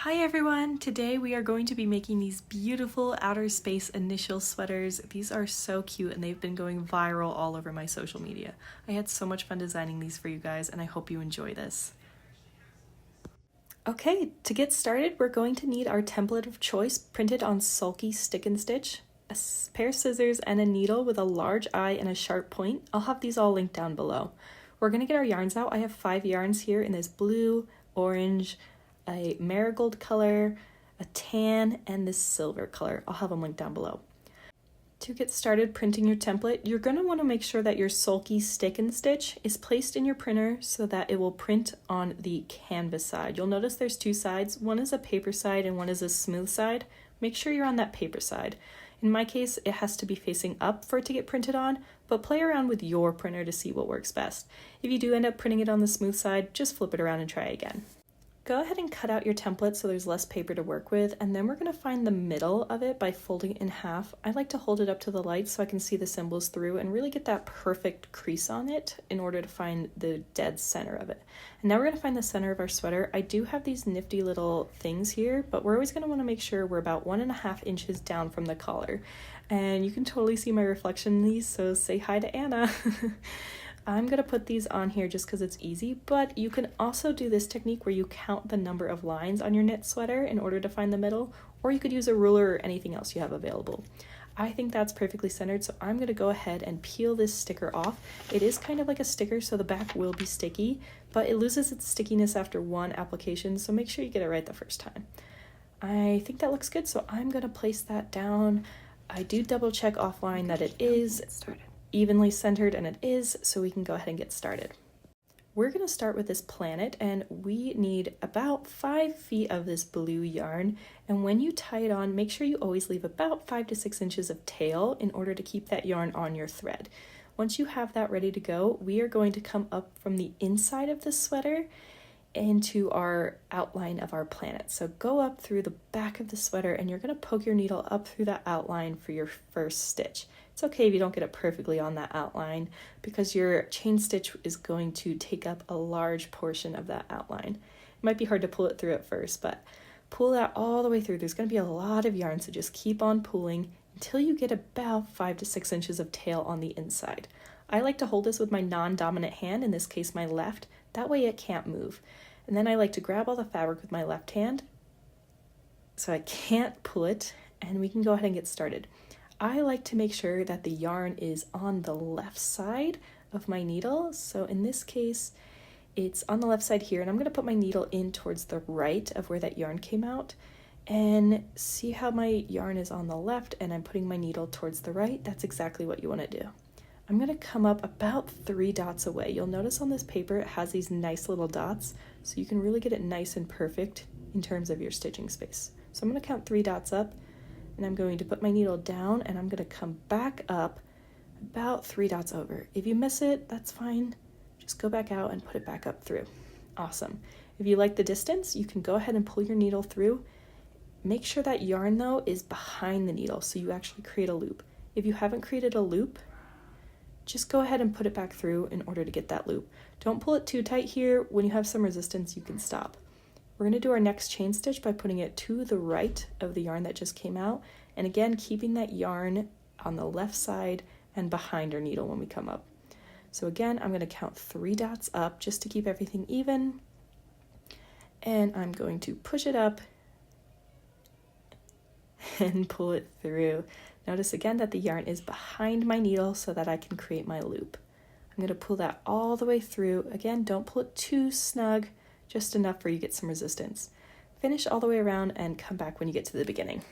Hi everyone! Today we are going to be making these beautiful outer space initial sweaters. These are so cute and they've been going viral all over my social media. I had so much fun designing these for you guys and I hope you enjoy this. Okay, to get started we're going to need our template of choice printed on sulky stick and stitch, a pair of scissors and a needle with a large eye and a sharp point. I'll have these all linked down below. We're going to get our yarns out. I have 5 yarns here in this blue, orange, a marigold color, a tan, and this silver color. I'll have them linked down below. To get started printing your template, you're going to want to make sure that your sulky stick and stitch is placed in your printer so that it will print on the canvas side. You'll notice there's 2 sides. One is a paper side and one is a smooth side. Make sure you're on that paper side. In my case, it has to be facing up for it to get printed on, but play around with your printer to see what works best. If you do end up printing it on the smooth side, just flip it around and try again. Go ahead and cut out your template so there's less paper to work with, and then we're going to find the middle of it by folding it in half. I like to hold it up to the light so I can see the symbols through and really get that perfect crease on it in order to find the dead center of it. And now we're going to find the center of our sweater. I do have these nifty little things here, but we're always going to want to make sure we're about 1.5 inches down from the collar. And you can totally see my reflection in these, so say hi to Anna. I'm going to put these on here just because it's easy, but you can also do this technique where you count the number of lines on your knit sweater in order to find the middle, or you could use a ruler or anything else you have available. I think that's perfectly centered, so I'm going to go ahead and peel this sticker off. It is kind of like a sticker, so the back will be sticky, but it loses its stickiness after 1 application, so make sure you get it right the first time. I think that looks good, so I'm going to place that down. I do double check offline that it is evenly centered, and it is, so we can go ahead and get started. We're going to start with this planet, and we need about 5 feet of this blue yarn, and when you tie it on, make sure you always leave about 5 to 6 inches of tail in order to keep that yarn on your thread. Once you have that ready to go, we are going to come up from the inside of the sweater into our outline of our planet. So go up through the back of the sweater and you're going to poke your needle up through that outline for your first stitch. It's okay if you don't get it perfectly on that outline because your chain stitch is going to take up a large portion of that outline. It might be hard to pull it through at first, but pull that all the way through. There's going to be a lot of yarn, so just keep on pulling until you get about 5 to 6 inches of tail on the inside. I like to hold this with my non-dominant hand, in this case my left, that way it can't move. And then I like to grab all the fabric with my left hand so I can't pull it, and we can go ahead and get started. I like to make sure that the yarn is on the left side of my needle. So in this case, it's on the left side here, and I'm going to put my needle in towards the right of where that yarn came out. And see how my yarn is on the left and I'm putting my needle towards the right? That's exactly what you want to do. I'm going to come up about 3 dots away. You'll notice on this paper it has these nice little dots, so you can really get it nice and perfect in terms of your stitching space. So I'm going to count 3 dots up, and I'm going to put my needle down, and I'm going to come back up about 3 dots over. If you miss it, that's fine. Just go back out and put it back up through. Awesome. If you like the distance, you can go ahead and pull your needle through. Make sure that yarn, though, is behind the needle, so you actually create a loop. If you haven't created a loop, just go ahead and put it back through in order to get that loop. Don't pull it too tight here. When you have some resistance, you can stop. We're going to do our next chain stitch by putting it to the right of the yarn that just came out. And again, keeping that yarn on the left side and behind our needle when we come up. So again, I'm going to count 3 dots up just to keep everything even. And I'm going to push it up and pull it through. Notice again that the yarn is behind my needle so that I can create my loop. I'm going to pull that all the way through. Again, don't pull it too snug, just enough for you to get some resistance. Finish all the way around and come back when you get to the beginning.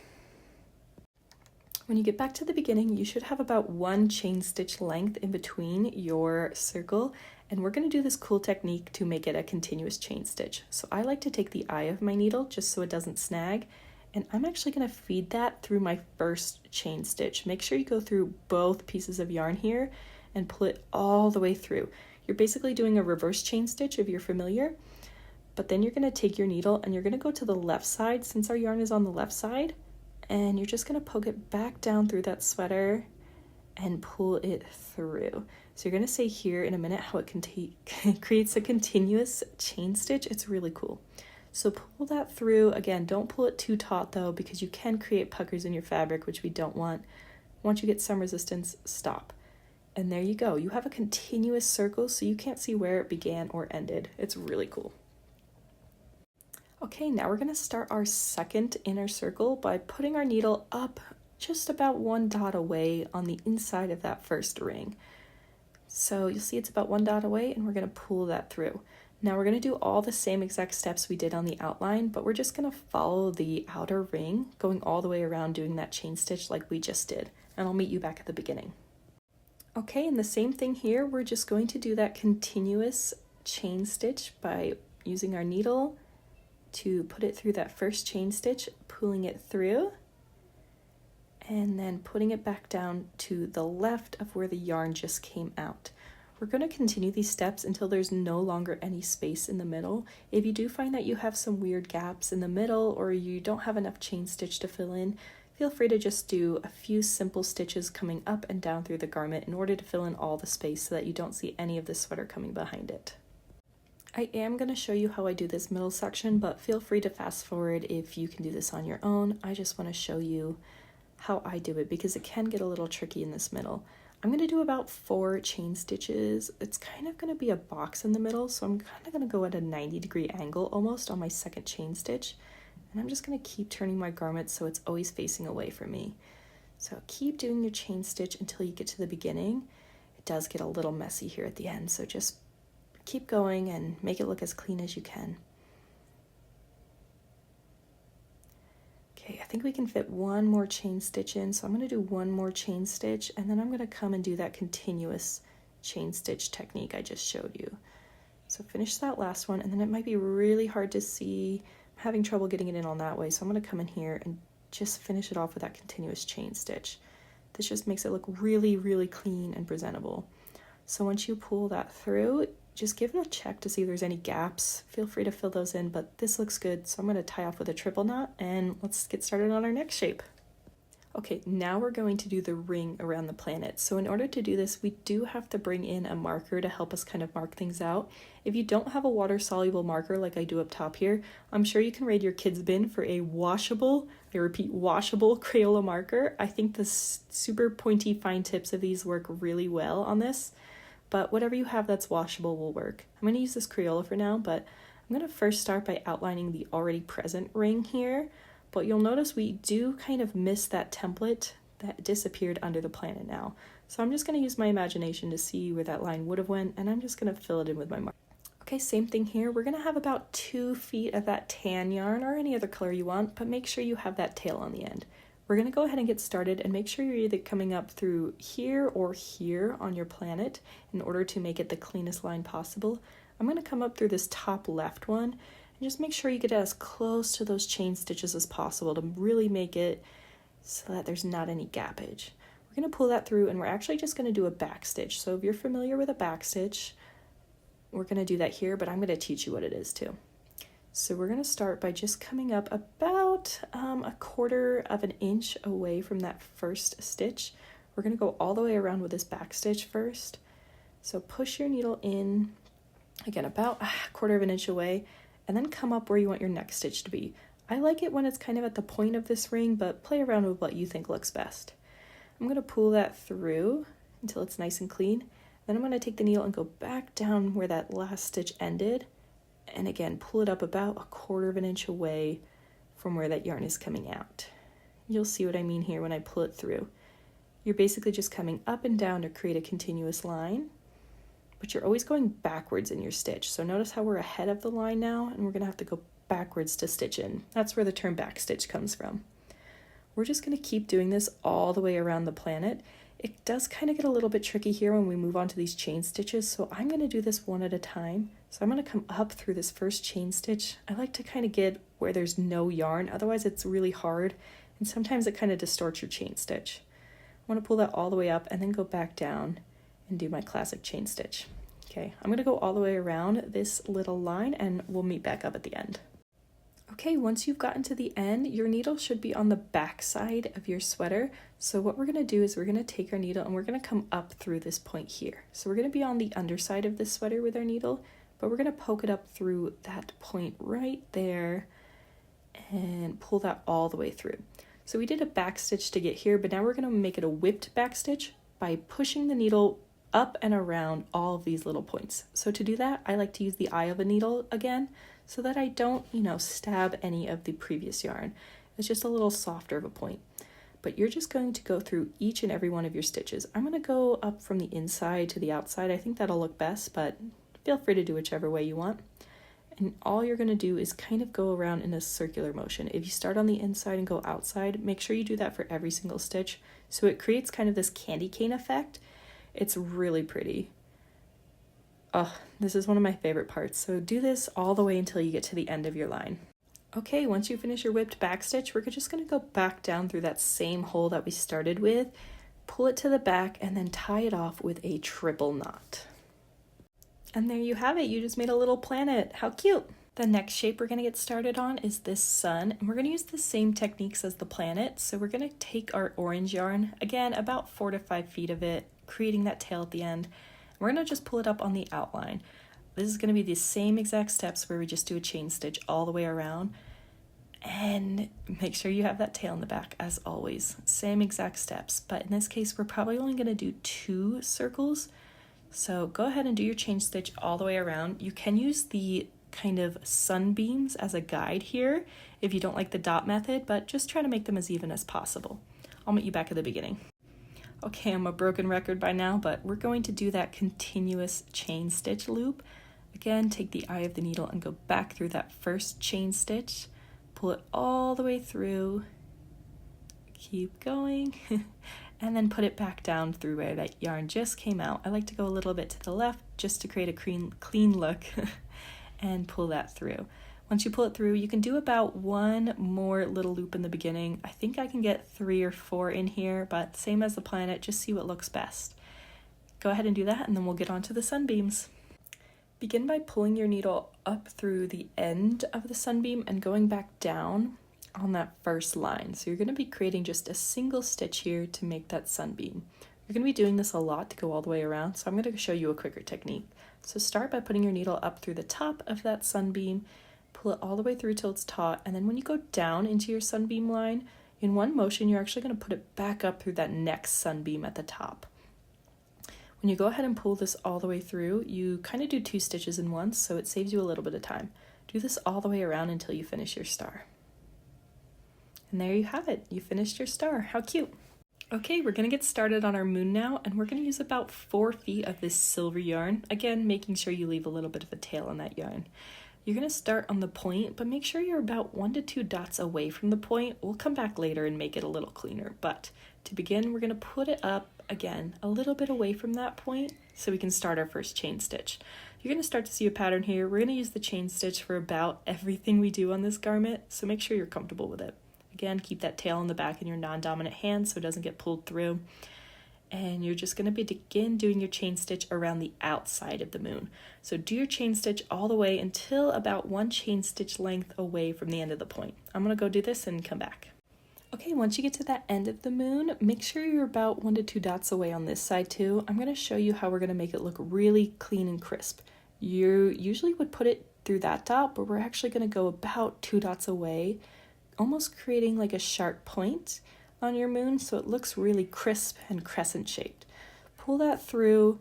When you get back to the beginning, you should have about 1 chain stitch length in between your circle, and we're going to do this cool technique to make it a continuous chain stitch. So I like to take the eye of my needle just so it doesn't snag, and I'm actually going to feed that through my first chain stitch. Make sure you go through both pieces of yarn here and pull it all the way through. You're basically doing a reverse chain stitch if you're familiar, but then you're going to take your needle and you're going to go to the left side since our yarn is on the left side, and you're just going to poke it back down through that sweater and pull it through. So you're going to see here in a minute how it creates a continuous chain stitch. It's really cool. So pull that through. Again, don't pull it too taut though, because you can create puckers in your fabric, which we don't want. Once you get some resistance, stop. And there you go. You have a continuous circle, so you can't see where it began or ended. It's really cool. Okay, now we're going to start our second inner circle by putting our needle up just about 1 dot away on the inside of that first ring. So you'll see it's about 1 dot away, and we're going to pull that through. Now we're going to do all the same exact steps we did on the outline, but we're just going to follow the outer ring, going all the way around doing that chain stitch like we just did. And I'll meet you back at the beginning. Okay, and the same thing here, we're just going to do that continuous chain stitch by using our needle to put it through that first chain stitch, pulling it through, and then putting it back down to the left of where the yarn just came out. We're going to continue these steps until there's no longer any space in the middle. If you do find that you have some weird gaps in the middle or you don't have enough chain stitch to fill in, feel free to just do a few simple stitches coming up and down through the garment in order to fill in all the space so that you don't see any of the sweater coming behind it. I am going to show you how I do this middle section, but feel free to fast forward if you can do this on your own. I just want to show you how I do it because it can get a little tricky in this middle. I'm going to do about 4 chain stitches. It's kind of going to be a box in the middle, so I'm kind of going to go at a 90-degree angle almost on my second chain stitch. And I'm just going to keep turning my garment so it's always facing away from me. So keep doing your chain stitch until you get to the beginning. It does get a little messy here at the end, so just keep going and make it look as clean as you can. Okay, I think we can fit 1 more chain stitch in, so I'm going to do 1 more chain stitch, and then I'm going to come and do that continuous chain stitch technique I just showed you. So finish that last one, and then it might be really hard to see. I'm having trouble getting it in on that way, so I'm going to come in here and just finish it off with that continuous chain stitch. This just makes it look really, really clean and presentable. So once you pull that through, just give it a check to see if there's any gaps. Feel free to fill those in, but this looks good, so I'm going to tie off with a triple knot, and let's get started on our next shape. Okay, now we're going to do the ring around the planet. So in order to do this, we do have to bring in a marker to help us kind of mark things out. If you don't have a water-soluble marker like I do up top here, I'm sure you can raid your kids' bin for a washable, I repeat, washable Crayola marker. I think the super pointy fine tips of these work really well on this, but whatever you have that's washable will work. I'm going to use this Crayola for now, but I'm going to first start by outlining the already present ring here. But you'll notice we do kind of miss that template that disappeared under the planet now. So I'm just going to use my imagination to see where that line would have went, and I'm just going to fill it in with my marker. Okay, same thing here. We're going to have about 2 feet of that tan yarn or any other color you want, but make sure you have that tail on the end. We're going to go ahead and get started and make sure you're either coming up through here or here on your planet in order to make it the cleanest line possible. I'm going to come up through this top left one. And just make sure you get as close to those chain stitches as possible to really make it so that there's not any gappage. We're going to pull that through, and we're actually just going to do a back stitch. So if you're familiar with a back stitch, we're going to do that here, but I'm going to teach you what it is too. So we're going to start by just coming up about 1/4 of an inch away from that first stitch. We're going to go all the way around with this back stitch first. So push your needle in, again, about 1/4 of an inch away, and then come up where you want your next stitch to be. I like it when it's kind of at the point of this ring, but play around with what you think looks best. I'm going to pull that through until it's nice and clean. Then I'm going to take the needle and go back down where that last stitch ended, and again, pull it up about 1/4 of an inch away from where that yarn is coming out. You'll see what I mean here when I pull it through. You're basically just coming up and down to create a continuous line, but you're always going backwards in your stitch. So notice how we're ahead of the line now, and we're going to have to go backwards to stitch in. That's where the term back stitch comes from. We're just going to keep doing this all the way around the planet. It does kind of get a little bit tricky here when we move on to these chain stitches, so I'm going to do this one at a time. So I'm going to come up through this first chain stitch. I like to kind of get where there's no yarn, otherwise it's really hard, and sometimes it kind of distorts your chain stitch. I want to pull that all the way up and then go back down and do my classic chain stitch. Okay, I'm going to go all the way around this little line, and we'll meet back up at the end. Okay, once you've gotten to the end, your needle should be on the back side of your sweater. So what we're going to do is we're going to take our needle and we're going to come up through this point here. So we're going to be on the underside of this sweater with our needle, but we're going to poke it up through that point right there and pull that all the way through. So we did a back stitch to get here, but now we're going to make it a whipped back stitch by pushing the needle up and around all of these little points. So to do that, I like to use the eye of a needle again so that I don't, stab any of the previous yarn. It's just a little softer of a point. But you're just going to go through each and every one of your stitches. I'm going to go up from the inside to the outside. I think that'll look best, but feel free to do whichever way you want. And all you're going to do is kind of go around in a circular motion. If you start on the inside and go outside, make sure you do that for every single stitch. So it creates kind of this candy cane effect. It's really pretty. Oh, this is one of my favorite parts. So do this all the way until you get to the end of your line. Okay, once you finish your whipped back stitch, we're just going to go back down through that same hole that we started with, pull it to the back, and then tie it off with a triple knot. And there you have it. You just made a little planet. How cute. The next shape we're going to get started on is this sun, and we're going to use the same techniques as the planet. So we're going to take our orange yarn, again, about 4 to 5 feet of it, creating that tail at the end. We're going to just pull it up on the outline. This is going to be the same exact steps where we just do a chain stitch all the way around, and make sure you have that tail in the back as always. Same exact steps, but in this case, we're probably only going to do 2 circles. So go ahead and do your chain stitch all the way around. You can use the kind of sunbeams as a guide here if you don't like the dot method, but just try to make them as even as possible. I'll meet you back at the beginning. Okay, I'm a broken record by now, but we're going to do that continuous chain stitch loop. Again, take the eye of the needle and go back through that first chain stitch, pull it all the way through, keep going, and then put it back down through where that yarn just came out. I like to go a little bit to the left just to create a clean look and pull that through. Once you pull it through, you can do about 1 more little loop in the beginning. I think I can get 3 or 4 in here, but same as the planet, just see what looks best. Go ahead and do that, and then we'll get on to the sunbeams. Begin by pulling your needle up through the end of the sunbeam and going back down on that first line. So you're going to be creating just a single stitch here to make that sunbeam. You're going to be doing this a lot to go all the way around, so I'm going to show you a quicker technique. So start by putting your needle up through the top of that sunbeam, pull it all the way through till it's taut, and then when you go down into your sunbeam line, in one motion, you're actually going to put it back up through that next sunbeam at the top. When you go ahead and pull this all the way through, you kind of do 2 stitches in once, so it saves you a little bit of time. Do this all the way around until you finish your star. And there you have it. You finished your star. How cute. Okay, we're going to get started on our moon now, and we're going to use about 4 feet of this silver yarn. Again, making sure you leave a little bit of a tail on that yarn. You're going to start on the point, but make sure you're about 1 to 2 dots away from the point. We'll come back later and make it a little cleaner, but to begin, we're going to put it up, again, a little bit away from that point so we can start our first chain stitch. You're going to start to see a pattern here. We're going to use the chain stitch for about everything we do on this garment, so make sure you're comfortable with it. Again, keep that tail in the back in your non-dominant hand so it doesn't get pulled through. And you're just going to begin doing your chain stitch around the outside of the moon. So do your chain stitch all the way until about 1 chain stitch length away from the end of the point. I'm going to go do this and come back. Okay, once you get to that end of the moon, make sure you're about 1 to 2 dots away on this side too. I'm going to show you how we're going to make it look really clean and crisp. You usually would put it through that dot, but we're actually going to go about 2 dots away, almost creating like a sharp point on your moon so it looks really crisp and crescent shaped. Pull that through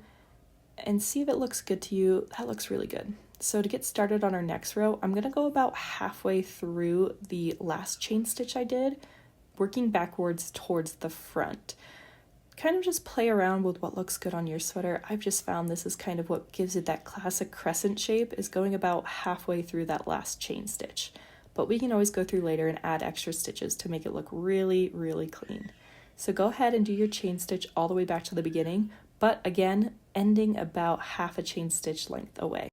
and see if it looks good to you. That looks really good. So to get started on our next row, I'm going to go about halfway through the last chain stitch I did, working backwards towards the front. Kind of just play around with what looks good on your sweater. I've just found this is kind of what gives it that classic crescent shape, is going about halfway through that last chain stitch. But we can always go through later and add extra stitches to make it look really, really clean. So go ahead and do your chain stitch all the way back to the beginning, but again, ending about half a chain stitch length away.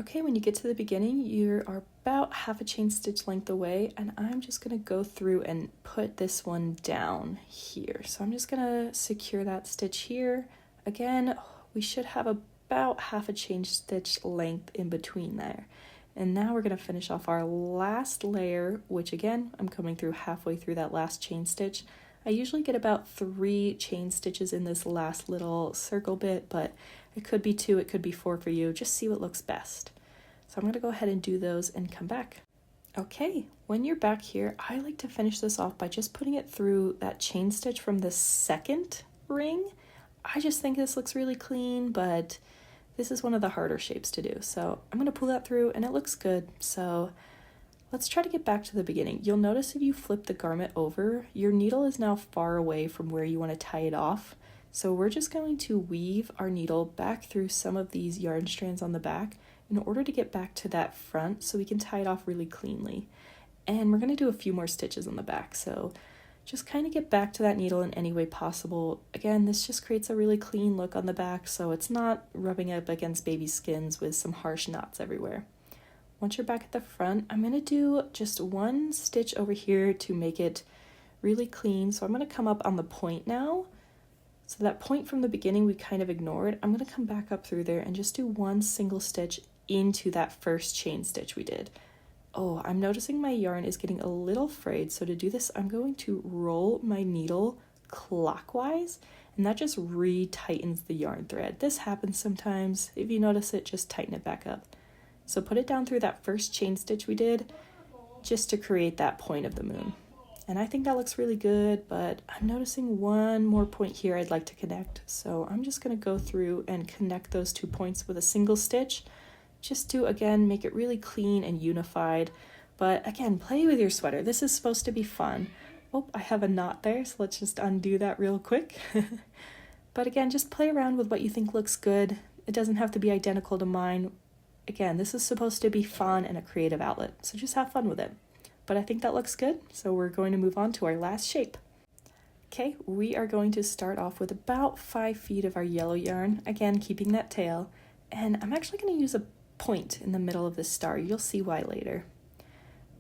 Okay, when you get to the beginning, you are about half a chain stitch length away, and I'm just going to go through and put this one down here. So I'm just going to secure that stitch here. Again, we should have about half a chain stitch length in between there. And now we're going to finish off our last layer, which again, I'm coming through halfway through that last chain stitch. I usually get about 3 chain stitches in this last little circle bit, but it could be 2, it could be 4 for you. Just see what looks best. So I'm gonna go ahead and do those and come back. Okay, when you're back here, I like to finish this off by just putting it through that chain stitch from the second ring. I just think this looks really clean, but this is one of the harder shapes to do. So I'm gonna pull that through and it looks good. So let's try to get back to the beginning. You'll notice if you flip the garment over, your needle is now far away from where you wanna tie it off. So we're just going to weave our needle back through some of these yarn strands on the back in order to get back to that front so we can tie it off really cleanly. And we're gonna do a few more stitches on the back. So just kind of get back to that needle in any way possible. Again, this just creates a really clean look on the back, so it's not rubbing up against baby skins with some harsh knots everywhere. Once you're back at the front, I'm gonna do just one stitch over here to make it really clean. So I'm gonna come up on the point now. So that point from the beginning we kind of ignored. I'm gonna come back up through there and just do one single stitch into that first chain stitch we did. Oh, I'm noticing my yarn is getting a little frayed, so to do this, I'm going to roll my needle clockwise, and that just re-tightens the yarn thread. This happens sometimes. If you notice it, just tighten it back up. So put it down through that first chain stitch we did, just to create that point of the moon. And I think that looks really good, but I'm noticing one more point here I'd like to connect. So I'm just gonna go through and connect those 2 points with a single stitch, just to, again, make it really clean and unified. But again, play with your sweater. This is supposed to be fun. Oh, I have a knot there, so let's just undo that real quick. But again, just play around with what you think looks good. It doesn't have to be identical to mine. Again, this is supposed to be fun and a creative outlet, so just have fun with it. But I think that looks good, so we're going to move on to our last shape. Okay, we are going to start off with about 5 feet of our yellow yarn, again, keeping that tail. And I'm actually going to use a point in the middle of the star. You'll see why later.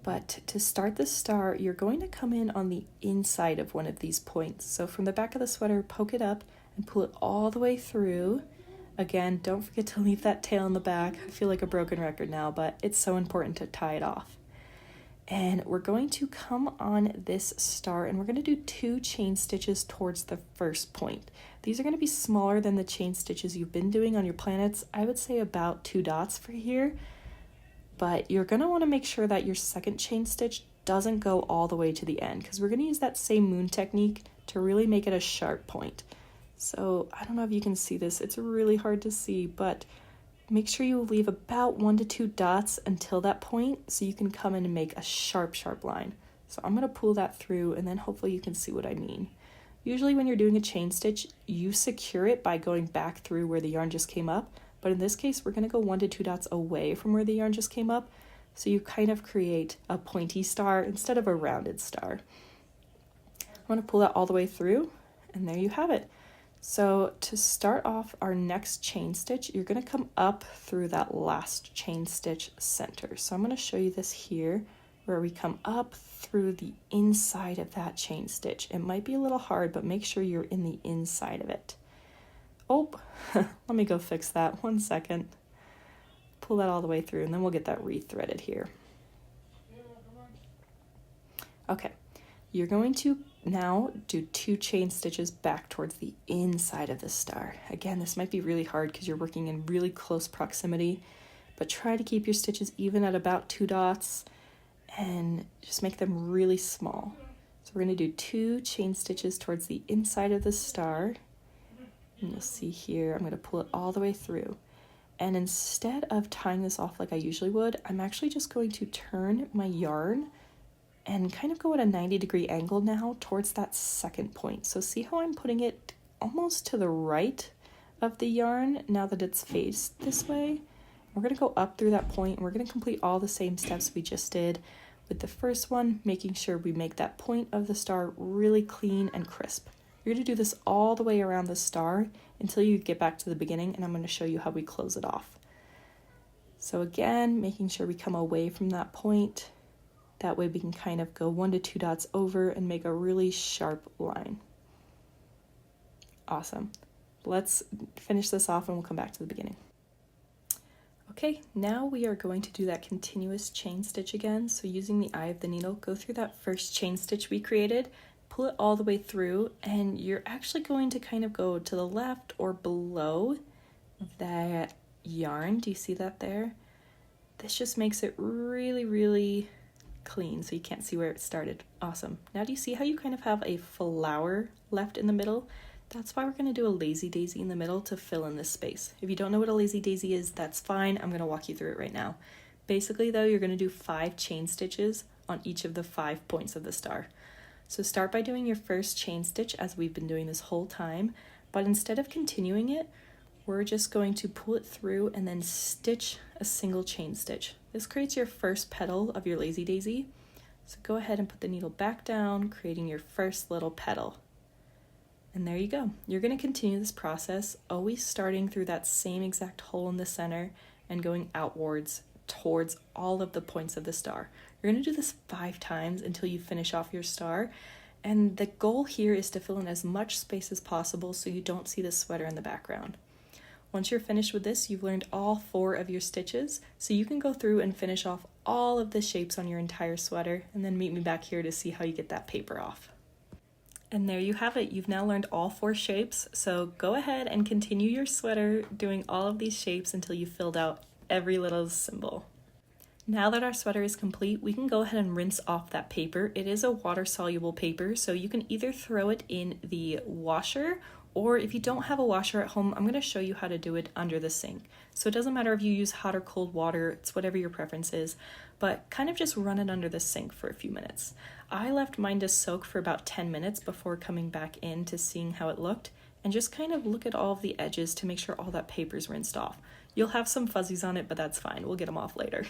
But to start the star, you're going to come in on the inside of one of these points. So from the back of the sweater, poke it up and pull it all the way through. Again, don't forget to leave that tail in the back. I feel like a broken record now, but it's so important to tie it off. And we're going to come on this star and we're going to do 2 chain stitches towards the first point. These are going to be smaller than the chain stitches you've been doing on your planets. I would say about 2 dots for here, but you're going to want to make sure that your second chain stitch doesn't go all the way to the end, because we're going to use that same moon technique to really make it a sharp point. So I don't know if you can see this, it's really hard to see, but make sure you leave about 1 to 2 dots until that point so you can come in and make a sharp line. So I'm going to pull that through and then hopefully you can see what I mean. Usually when you're doing a chain stitch, you secure it by going back through where the yarn just came up, but in this case we're going to go 1 to 2 dots away from where the yarn just came up, so you kind of create a pointy star instead of a rounded star. I'm going to pull that all the way through, and there you have it. So to start off our next chain stitch, you're going to come up through that last chain stitch center. So I'm going to show you this here, where we come up through the inside of that chain stitch. It might be a little hard, but make sure you're in the inside of it. Oh, let me go fix that. 1 second. Pull that all the way through, and then we'll get that re-threaded here. Okay, you're going to now do 2 chain stitches back towards the inside of the star. Again, this might be really hard because you're working in really close proximity, but try to keep your stitches even at about 2 dots and just make them really small. So we're going to do 2 chain stitches towards the inside of the star. And you'll see here, I'm going to pull it all the way through. And instead of tying this off like I usually would, I'm actually just going to turn my yarn and kind of go at a 90-degree angle now towards that second point. So see how I'm putting it almost to the right of the yarn now that it's faced this way? We're going to go up through that point, and we're going to complete all the same steps we just did with the first one, making sure we make that point of the star really clean and crisp. You're going to do this all the way around the star until you get back to the beginning, and I'm going to show you how we close it off. So again, making sure we come away from that point. That way we can kind of go 1 to 2 dots over and make a really sharp line. Awesome. Let's finish this off and we'll come back to the beginning. Okay, now we are going to do that continuous chain stitch again. So using the eye of the needle, go through that first chain stitch we created, pull it all the way through, and you're actually going to kind of go to the left or below that yarn. Do you see that there? This just makes it really, really clean so you can't see where it started. Awesome. Now do you see how you kind of have a flower left in the middle? That's why we're going to do a lazy daisy in the middle to fill in this space. If you don't know what a lazy daisy is, that's fine. I'm going to walk you through it right now. Basically though, you're going to do 5 chain stitches on each of the 5 points of the star. So start by doing your first chain stitch as we've been doing this whole time, but instead of continuing it, we're just going to pull it through and then stitch a single chain stitch. This creates your first petal of your lazy daisy. So go ahead and put the needle back down, creating your first little petal. And there you go. You're going to continue this process, always starting through that same exact hole in the center and going outwards towards all of the points of the star. You're going to do this 5 times until you finish off your star. And the goal here is to fill in as much space as possible so you don't see the sweater in the background. Once you're finished with this, you've learned all 4 of your stitches, so you can go through and finish off all of the shapes on your entire sweater, and then meet me back here to see how you get that paper off. And there you have it. You've now learned all 4 shapes, so go ahead and continue your sweater doing all of these shapes until you've filled out every little symbol. Now that our sweater is complete, we can go ahead and rinse off that paper. It is a water-soluble paper, so you can either throw it in the washer, or if you don't have a washer at home, I'm going to show you how to do it under the sink. So it doesn't matter if you use hot or cold water, it's whatever your preference is, but kind of just run it under the sink for a few minutes. I left mine to soak for about 10 minutes before coming back in to seeing how it looked, and just kind of look at all of the edges to make sure all that paper's rinsed off. You'll have some fuzzies on it, but that's fine. We'll get them off later.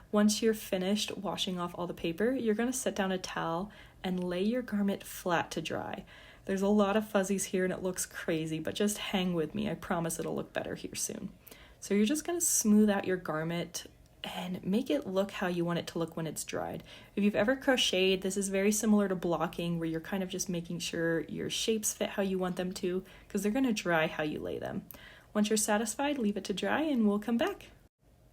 Once you're finished washing off all the paper, you're going to set down a towel and lay your garment flat to dry. There's a lot of fuzzies here and it looks crazy, but just hang with me. I promise it'll look better here soon. So you're just going to smooth out your garment and make it look how you want it to look when it's dried. If you've ever crocheted, this is very similar to blocking, where you're kind of just making sure your shapes fit how you want them to, because they're going to dry how you lay them. Once you're satisfied, leave it to dry and we'll come back.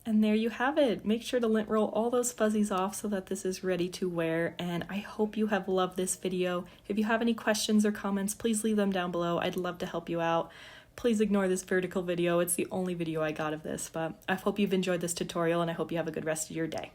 And there you have it. Make sure to lint roll all those fuzzies off so that this is ready to wear, and I hope you have loved this video. If you have any questions or comments, please leave them down below. I'd love to help you out. Please ignore this vertical video. It's the only video I got of this, but I hope you've enjoyed this tutorial and I hope you have a good rest of your day.